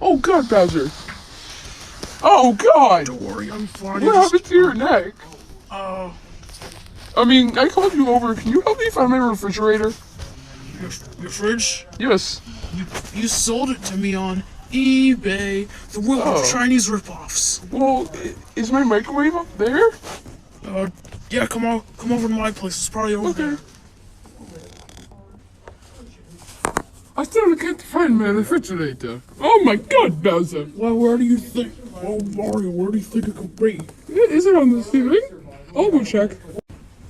Oh God, Bowser. Oh God. Don't worry, I'm fine. What happened to your neck? Uh, I mean, I called you over. Can you help me find my refrigerator? your fridge? Yes. You sold it to me on eBay. The world of Chinese ripoffs. Well, is my microwave up there? Yeah, come over to my place. It's probably over there. I still can't find my refrigerator. Oh my God, Bowser. Well, where do you think? Oh, Mario, where do you think it could be? Is it on the ceiling? I'll go check.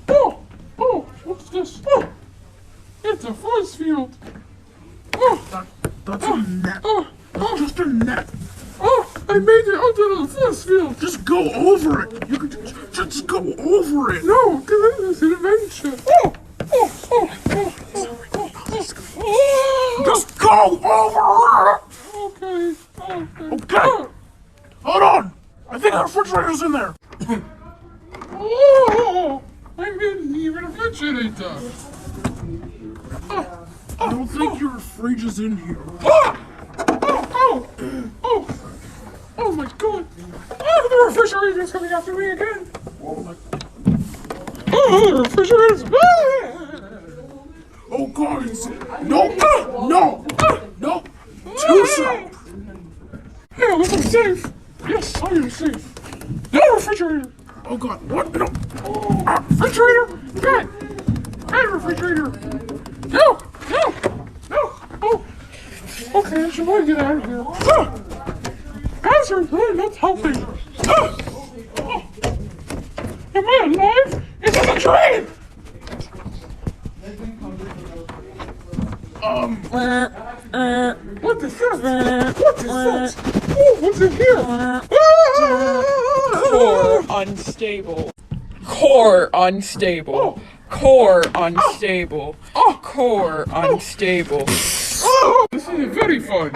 Oh, what's this? Oh, it's a force field. Oh, That's a net. oh, That's just a net. oh, I made it onto the force field. Just go over it. You could just go over it. No, because this is an adventure. Just go over it. Okay. Okay. Hold on. I think our refrigerator's in there. Oh, I'm in the refrigerator. I don't think your fridge is in here. Oh my God. Oh, the refrigerator's coming after me again. Oh, the refrigerator's Oh God! No! Too sharp. Hey, look, I'm safe. Yes, I am safe. No refrigerator. Oh God! What? No! Refrigerator. Bad refrigerator. No. Oh. Okay, I should probably get out of here. Bowser, that's helping. Am I alive? Is this a dream? What is this? Oh, what's in here? Core unstable. Core unstable. Core unstable. Core unstable. Oh, this is very fun.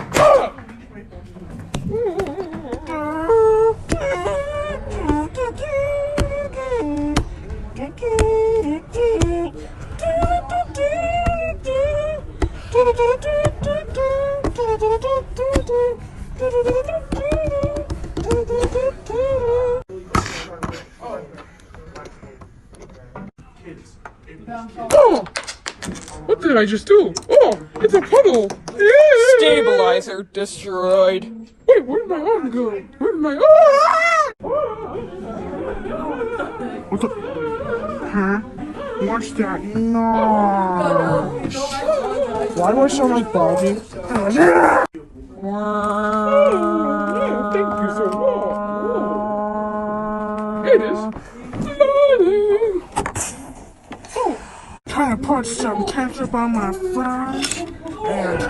Oh, what did I just do? Oh, it's a puddle. Yeah. Stabilizer destroyed. Wait, where did my arm go? Where did my What the? Huh? What's that? No. Why do I sound like Bobby? Thank you so much. It is flooding. Trying to put some ketchup on my fries and